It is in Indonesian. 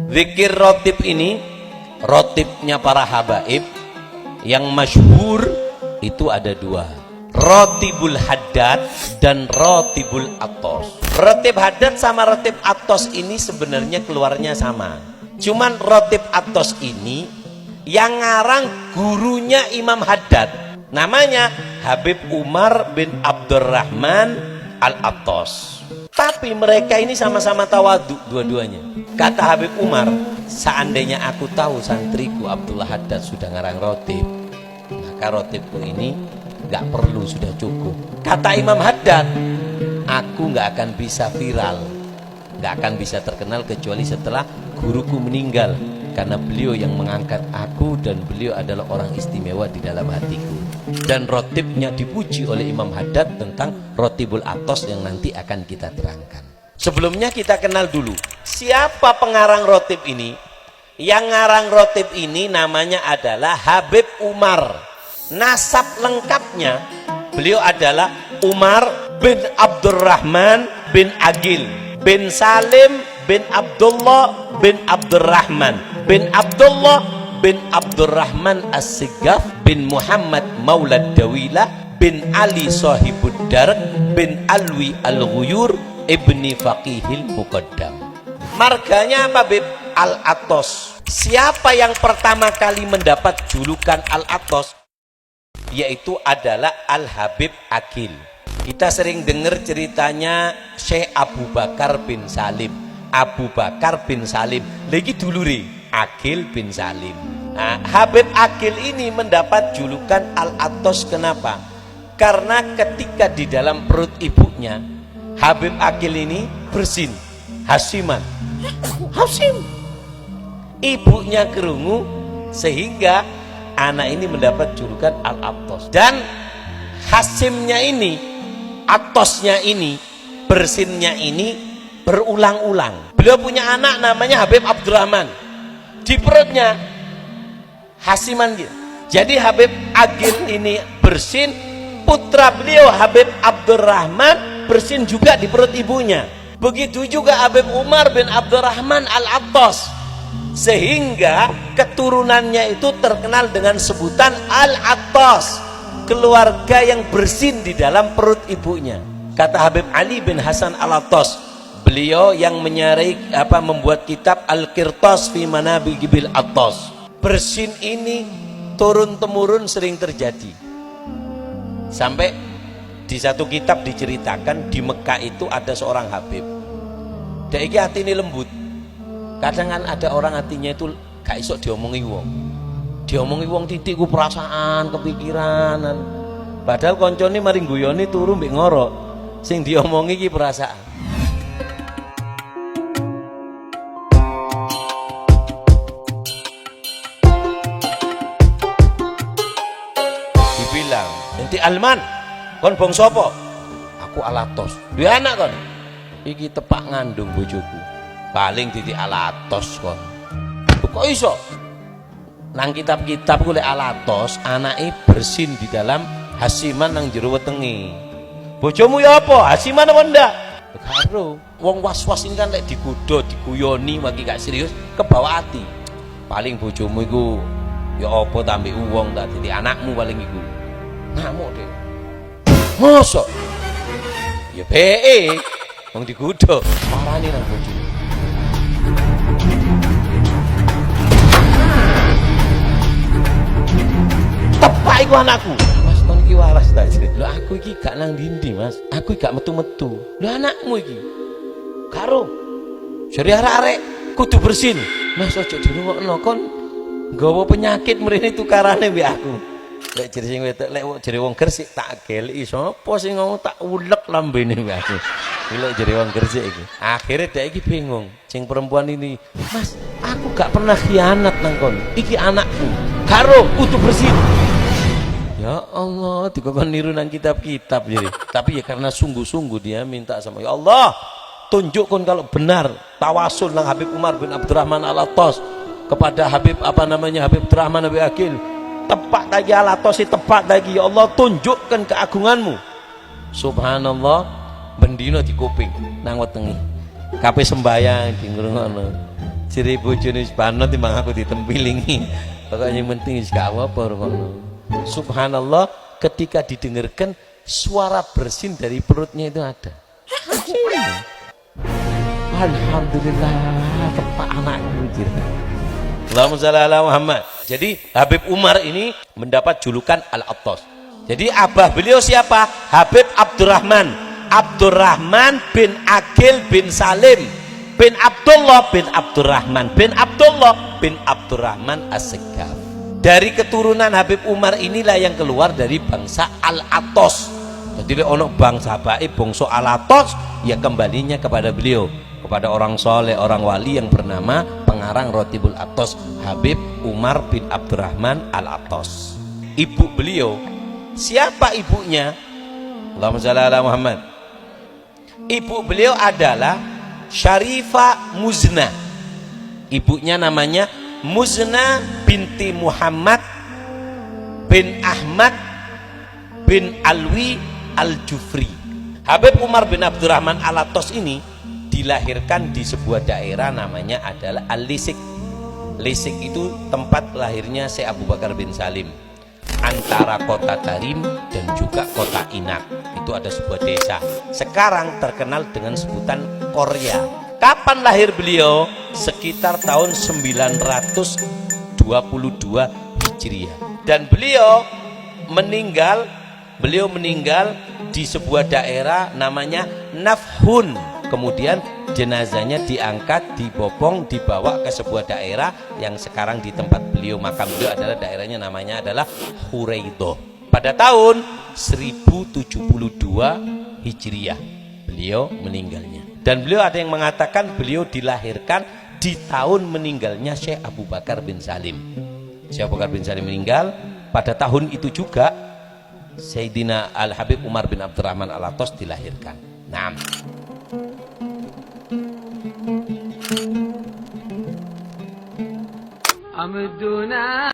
Zikir rotib ini, rotibnya para habaib yang masyhur itu ada dua, rotibul haddad dan rotibul atos. Rotib haddad sama rotib atos ini sebenarnya keluarnya sama, cuman rotib atos ini yang ngarang gurunya Imam Haddad, namanya Habib Umar bin Abdurrahman Al-Attos. Tapi mereka ini sama-sama tawadhu dua-duanya. Kata Habib Umar, seandainya aku tahu santriku Abdullah Haddad sudah ngarang rotib, maka rotibku ini gak perlu, sudah cukup. Kata Imam Haddad, aku gak akan bisa viral, gak akan bisa terkenal kecuali setelah guruku meninggal, karena beliau yang mengangkat aku dan beliau adalah orang istimewa di dalam hatiku. Dan rotibnya dipuji oleh Imam Haddad tentang rotibul atos yang nanti akan kita terangkan. Sebelumnya kita kenal dulu siapa pengarang rotib ini. Yang ngarang rotib ini namanya adalah Habib Umar. Nasab lengkapnya beliau adalah Umar bin Abdurrahman bin Agil bin Salim bin Abdullah bin Abdurrahman bin Abdullah bin Abdurrahman As-Sigaf bin Muhammad Maulad Dawilah bin Ali Sahibud Darq bin Alwi Al-Ghuyur ibni Faqihil Muqaddam. Marganya apa, Bib? Al-Atos. Siapa yang pertama kali mendapat julukan Al-Atos? Yaitu adalah Al-Habib Akil. Kita sering dengar ceritanya Syekh Abu Bakar bin Salim. Abu Bakar bin Salim lagi dulure Akil bin Salim. Nah, Habib Akil ini mendapat julukan Al-Atos. Kenapa? Karena ketika di dalam perut ibunya, Habib Akil ini bersin, Hasiman, Hasim. Ibunya kerungu sehingga anak ini mendapat julukan Al-Atos. Dan Hasimnya ini, Atosnya ini, bersinnya ini berulang-ulang. Beliau punya anak namanya Habib Abdurrahman. Di perutnya Hasiman gitu. Jadi Habib Agil ini bersin, putra beliau Habib Abdurrahman bersin juga di perut ibunya. Begitu juga Habib Umar bin Abdurrahman Al-Attos, sehingga keturunannya itu terkenal dengan sebutan Al-Attos, keluarga yang bersin di dalam perut ibunya. Kata Habib Ali bin Hasan Al-Attos, beliau yang membuat kitab Al-Qirtas fi Manabibil Attos. Bersin ini turun temurun sering terjadi, sampai di satu kitab diceritakan di Mekah itu ada seorang Habib, dia iki hati ini lembut. Kadang kan ada orang hatinya itu gak iso diomongi wong titik ku perasaan, kepikiran. Padahal koncone mari guyoni turu mbek ngorok, sing diomongi iki perasaan. Dibilang, "Enti Alman, kon bong sopo?" "Aku Al-Attos." "Duwe anak kon?" "Iki tepak ngandung bojoku." "Paling titik Al-Attos kon." "Kok iso?" Nang kitab-kitab ku lek Al-Attos anake bersin di dalam Hasiman nang jero wetenge. "Bojomu ya apa? Hasiman apa ndak?" "Karo." Wong was-was ini kan lek digodho, diguyoni maki gak serius kebawa hati. "Paling bojomu iku ya apa ta ambek wong ta titik anakmu paling iku." Ngamuk deh. "Mosok?" "Ya BE wong digodho marani nang bojomu." "Tepak iku anakku." "Mas kon iki waras ta?" "Lho aku iki gak nang ndi-ndi Mas, aku gak metu-metu." "Lho anakmu iki?" "Karo." "Jare arek-arek kudu bersin." "Mas aja dirungokno kon nggawa penyakit mrene tukarane mbek aku." Lek jere sing wedok, lek jere wong Gresik tak geleki sapa sing ngomong tak ulek lambene mbek aku. Lek jere wong Gresik iki. Akhire dhek iki bingung. Sing perempuan ini, "Mas, aku gak pernah khianat nang kon. Iki anakku. Karo kudu bersih." Ya Allah, dikokon niru nang kitab-kitab jadi. Tapi ya karena sungguh-sungguh dia minta sama ya Allah, tunjukkan kalau benar tawasul nang Habib Umar bin Abdurrahman Al-Attos kepada Habib Habib Abdurrahman Habib Akil. Tepat lagi Al-Attos, tepat lagi ya Allah, tunjukkan keagunganmu. Subhanallah, bendino di kuping nang wetengi. Kabeh sembayang di ngrungokno. Jere bojone wis panut timbang aku ditempilingi. Pokoknya yang penting wis gak apa-apa ngono. Subhanallah, ketika didengarkan suara bersin dari perutnya itu ada. Alhamdulillah, tepat anakku gitu. Allahumma shalli ala Muhammad. Jadi Habib Umar ini mendapat julukan Al-Attas. Jadi abah beliau siapa? Habib Abdurrahman. Abdurrahman bin Aqil bin Salim bin Abdullah bin Abdurrahman bin Abdullah bin Abdurrahman As-Segaf. Dari keturunan Habib Umar inilah yang keluar dari bangsa Al-Attas. Jadi ono bangsa baik bangsa Al-Attas, ya kembalinya kepada beliau, kepada orang soleh, orang wali yang bernama pengarang Rotibul Attas, Habib Umar bin Abdurrahman Al-Attas. Ibu beliau, siapa ibunya? Allahumma shalli ala Muhammad. Ibu beliau adalah Syarifah Muzna. Ibunya namanya Muzna binti Muhammad bin Ahmad bin Alwi Al-Jufri. Habib Umar bin Abdurrahman Al-Attas ini dilahirkan di sebuah daerah namanya adalah Al-Lisik. Lisik itu tempat lahirnya Syekh Abu Bakar bin Salim, antara kota Tarim dan juga kota Inak. Itu ada sebuah desa, sekarang terkenal dengan sebutan Korea. Kapan lahir beliau? Sekitar tahun 922 Hijriah. Dan beliau meninggal di sebuah daerah namanya Nafhun. Kemudian jenazahnya diangkat, dibopong, dibawa ke sebuah daerah yang sekarang di tempat beliau makam beliau adalah daerahnya namanya adalah Huraidoh. Pada tahun 1072 Hijriah beliau meninggalnya. Dan beliau ada yang mengatakan beliau dilahirkan di tahun meninggalnya Syekh Abu Bakar bin Salim. Syekh Abu Bakar bin Salim meninggal pada tahun itu juga Sayyidina Al-Habib Umar bin Abdurrahman Al-Attas dilahirkan. Naam.